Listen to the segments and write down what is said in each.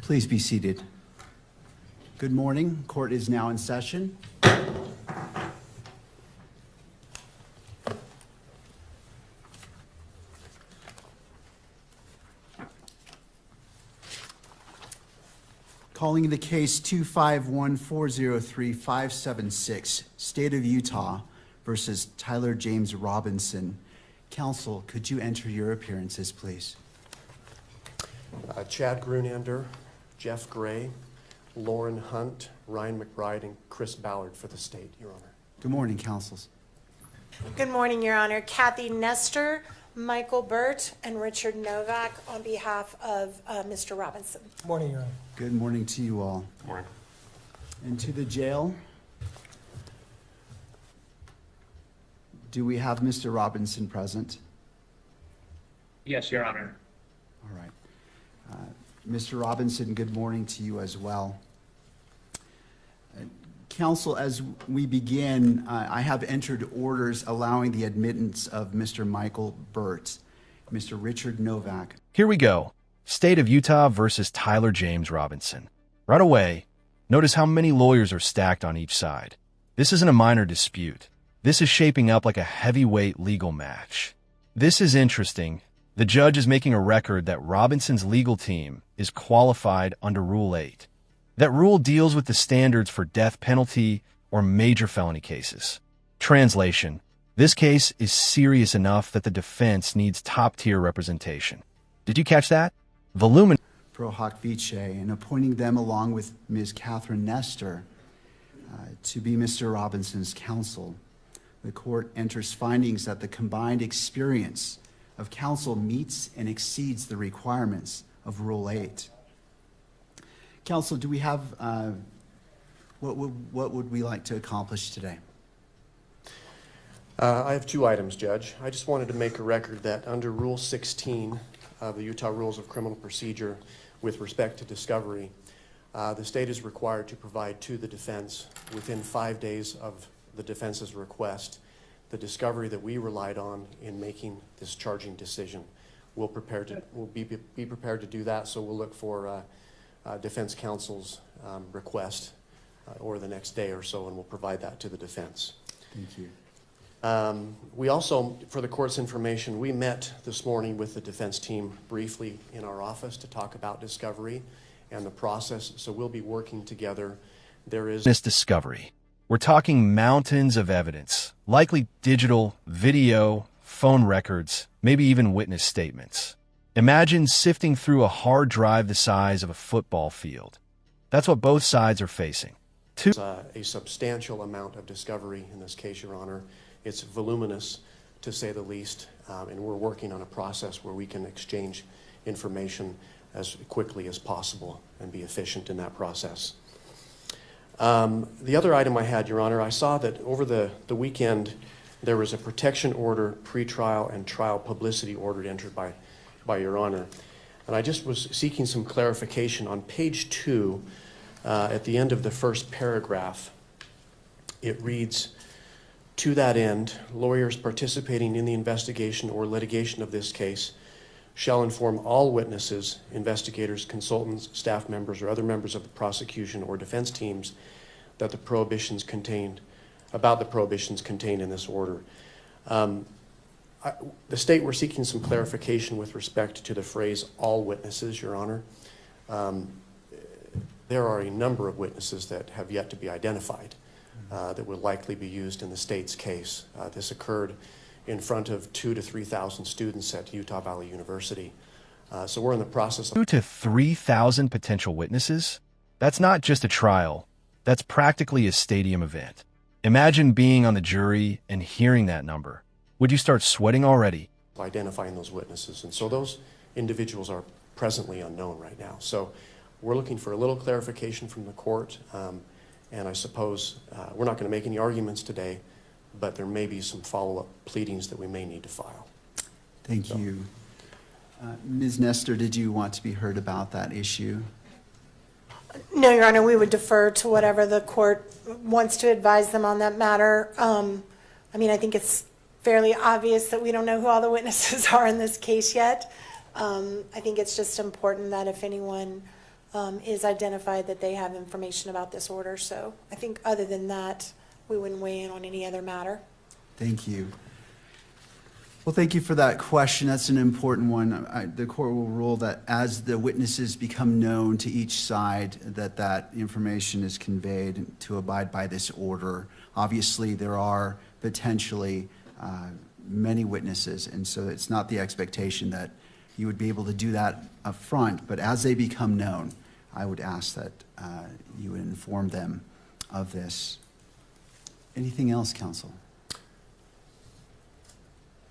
Please be seated. Good morning. Court is now in session. Calling the case 251403576, State of Utah versus Tyler James Robinson. Counsel, could you enter your appearances, please? Chad Grunander, Jeff Gray, Lauren Hunt, Ryan McBride, and Chris Ballard for the state, Your Honor. Good morning, counsels. Good morning, Your Honor. Kathy Nestor, Michael Burt, and Richard Novak on behalf of Mr. Robinson. Morning, Your Honor. Good morning to you all. Morning. And to the jail. Do we have Mr. Robinson present? Yes, Your Honor. All right. Mr. Robinson, good morning to you as well. Counsel, as we begin, I have entered orders allowing the admittance of Mr. Michael Burt, Mr. Richard Novak. Here we go. State of Utah versus Tyler James Robinson. Right away, notice how many lawyers are stacked on each side. This isn't a minor dispute. This is shaping up like a heavyweight legal match. This is interesting. The judge is making a record that Robinson's legal team is qualified under Rule 8. That rule deals with the standards for death penalty or major felony cases. Translation: this case is serious enough that the defense needs top-tier representation. Did you catch that? Voluminous Pro hoc vice, and appointing them along with Ms. Catherine Nestor to be Mr. Robinson's counsel. The court enters findings that the combined experience of counsel meets and exceeds the requirements of Rule 8. Counsel, do we have, what would we like to accomplish today? I have two items, Judge. I just wanted to make a record that under Rule 16 of the Utah Rules of Criminal Procedure with respect to discovery, the state is required to provide to the defense within 5 days of the defense's request the discovery that we relied on in making this charging decision. We'll be prepared to do that, so we'll look for defense counsel's request over the next day or so, and we'll provide that to the defense. Thank you. We also, for the court's information, we met this morning with the defense team briefly in our office to talk about discovery and the process, so we'll be working together. There is discovery. We're talking mountains of evidence, likely digital, video, phone records, maybe even witness statements. Imagine sifting through a hard drive the size of a football field. That's what both sides are facing. A substantial amount of discovery in this case, Your Honor. It's voluminous, to say the least, and we're working on a process where we can exchange information as quickly as possible and be efficient in that process. The other item I had, Your Honor, I saw that over the weekend there was a protection order, pretrial and trial publicity order entered by Your Honor. And I just was seeking some clarification. On page 2, at the end of the first paragraph, it reads, "To that end, lawyers participating in the investigation or litigation of this case shall inform all witnesses, investigators, consultants, staff members, or other members of the prosecution or defense teams that the prohibitions contained in this order." The state, we're seeking some clarification with respect to the phrase "all witnesses," Your Honor. There are a number of witnesses that have yet to be identified that will likely be used in the state's case. This occurred in front of 2,000 to 3,000 students at Utah Valley University. So we're in the process of 2,000 to 3,000 potential witnesses? That's not just a trial. That's practically a stadium event. Imagine being on the jury and hearing that number. Would you start sweating already? identifying those witnesses. And so those individuals are presently unknown right now. So we're looking for a little clarification from the court. And I suppose we're not going to make any arguments today, but there may be some follow-up pleadings that we may need to file. Thank you. Ms. Nestor, did you want to be heard about that issue? No, Your Honor, we would defer to whatever the court wants to advise them on that matter. I mean, I think it's fairly obvious that we don't know who all the witnesses are in this case yet. I think it's just important that if anyone is identified, that they have information about this order. So I think other than that, we wouldn't weigh in on any other matter. Thank you. Well, thank you for that question. That's an important one. The court will rule that as the witnesses become known to each side, that information is conveyed to abide by this order. Obviously, there are potentially many witnesses, and so it's not the expectation that you would be able to do that up front, but as they become known, I would ask that you would inform them of this. Anything else, counsel?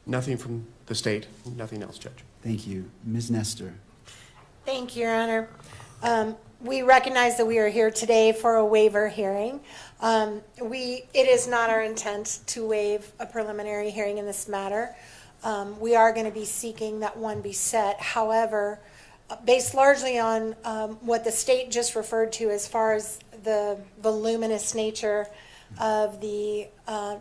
Nothing from the state, nothing else, Judge. Thank you. Ms. Nestor. Thank you, Your Honor. We recognize that we are here today for a waiver hearing. It is not our intent to waive a preliminary hearing in this matter. We are going to be seeking that one be set. However, based largely on what the state just referred to as far as the voluminous nature of the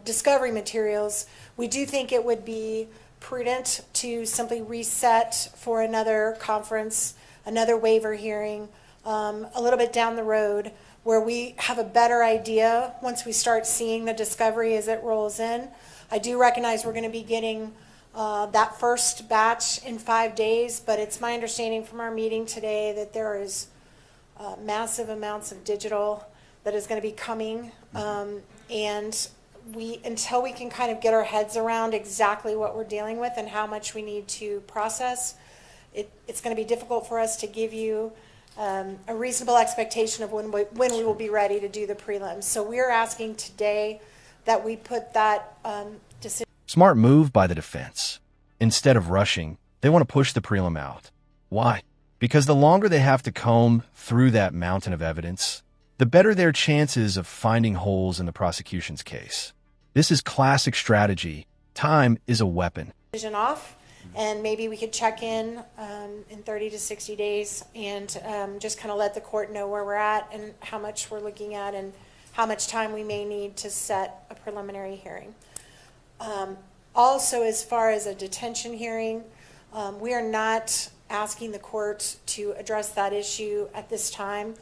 discovery materials, we do think it would be prudent to simply reset for another conference, another waiver hearing, a little bit down the road, where we have a better idea once we start seeing the discovery as it rolls in. I do recognize we're going to be getting that first batch in 5 days, but it's my understanding from our meeting today that there is massive amounts of digital that is going to be coming, and until we can kind of get our heads around exactly what we're dealing with and how much we need to process, it's going to be difficult for us to give you a reasonable expectation of when we will be ready to do the prelims. So we're asking today that we put that decision. Smart move by the defense. Instead of rushing, they want to push the prelim out. Why? Because the longer they have to comb through that mountain of evidence, the better their chances of finding holes in the prosecution's case. This is classic strategy. Time is a weapon. Off, and maybe we could check in 30 to 60 days and just kind of let the court know where we're at and how much we're looking at and how much time we may need to set a preliminary hearing. Also, as far as a detention hearing, we are not asking the court to address that issue at this time.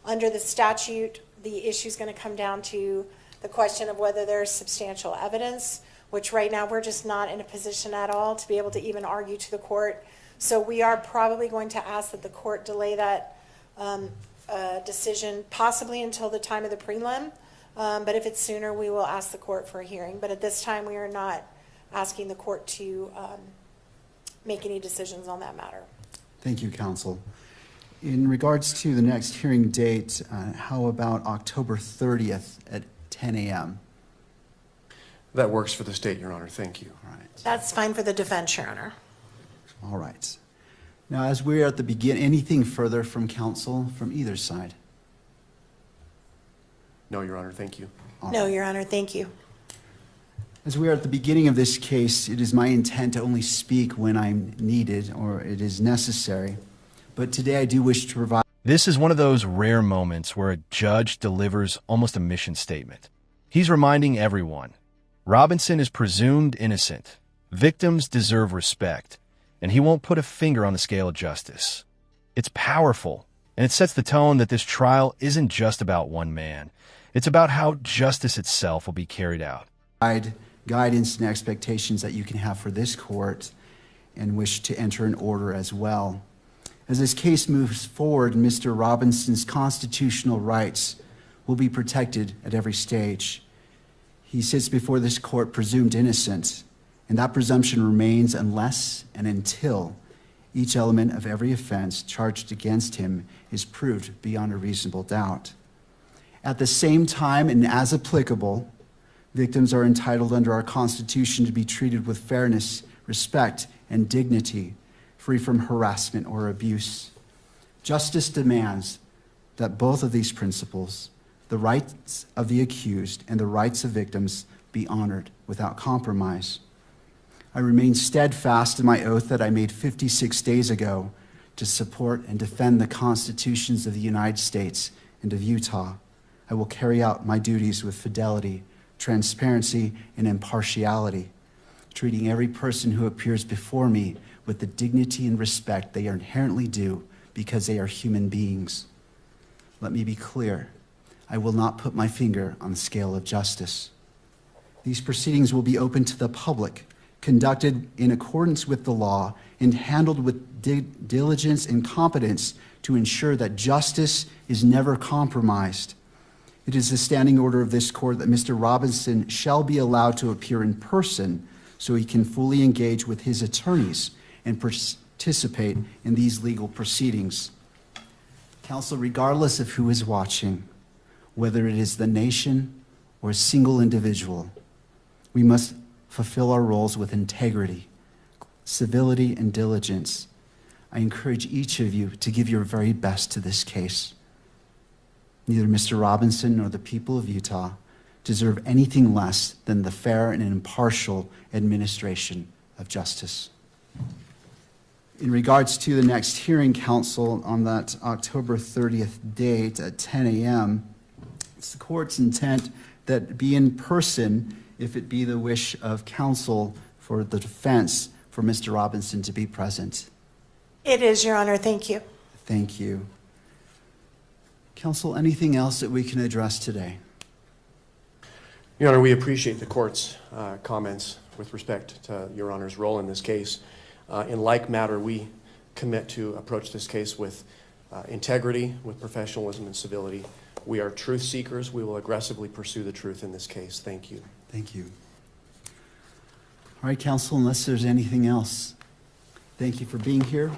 Under the statute, the issue is going to come down to the question of whether there's substantial evidence, which right now we're just not in a position at all to be able to even argue to the court. So we are probably going to ask that the court delay that decision possibly until the time of the prelim. But if it's sooner, we will ask the court for a hearing. But at this time, we are not asking the court to make any decisions on that matter. Thank you, counsel. In regards to the next hearing date, how about October 30th at 10 a.m.? That works for the state, Your Honor. Thank you. All right. That's fine for the defense, Your Honor. All right. Now, as we're at the beginning, anything further from counsel from either side? No, Your Honor. Thank you. All No, right. Your Honor, thank you. As we are at the beginning of this case, it is my intent to only speak when I'm needed or it is necessary. But today I do wish to provide. This is one of those rare moments where a judge delivers almost a mission statement. He's reminding everyone, Robinson is presumed innocent. Victims deserve respect, and he won't put a finger on the scale of justice. It's powerful, and it sets the tone that this trial isn't just about one man. It's about how justice itself will be carried out. Guidance and expectations that you can have for this court and wish to enter an order as well. As this case moves forward, Mr. Robinson's constitutional rights will be protected at every stage. He sits before this court presumed innocent, and that presumption remains unless and until each element of every offense charged against him is proved beyond a reasonable doubt. At the same time, and as applicable, victims are entitled under our Constitution to be treated with fairness, respect, and dignity, free from harassment or abuse. Justice demands that both of these principles, the rights of the accused and the rights of victims, be honored without compromise. I remain steadfast in my oath that I made 56 days ago to support and defend the constitutions of the United States and of Utah. I will carry out my duties with fidelity, transparency, and impartiality. treating every person who appears before me with the dignity and respect they are inherently due because they are human beings. Let me be clear. I will not put my finger on the scale of justice. These proceedings will be open to the public, conducted in accordance with the law, and handled with diligence and competence to ensure that justice is never compromised. It is the standing order of this court that Mr. Robinson shall be allowed to appear in person so he can fully engage with his attorneys and participate in these legal proceedings. Counsel, regardless of who is watching, whether it is the nation or a single individual, we must fulfill our roles with integrity, civility, and diligence. I encourage each of you to give your very best to this case. Neither Mr. Robinson nor the people of Utah deserve anything less than the fair and impartial administration of justice. In regards to the next hearing, counsel, on that October 30th date at 10 a.m., it's the court's intent that it be in person if it be the wish of counsel for the defense for Mr. Robinson to be present. It is, Your Honor. Thank you. Thank you. Counsel, anything else that we can address today? Your Honor, we appreciate the court's comments with respect to Your Honor's role in this case. In like matter, we commit to approach this case with integrity, with professionalism and civility. We are truth seekers. We will aggressively pursue the truth in this case. Thank you. Thank you. All right, counsel, unless there's anything else, thank you for being here.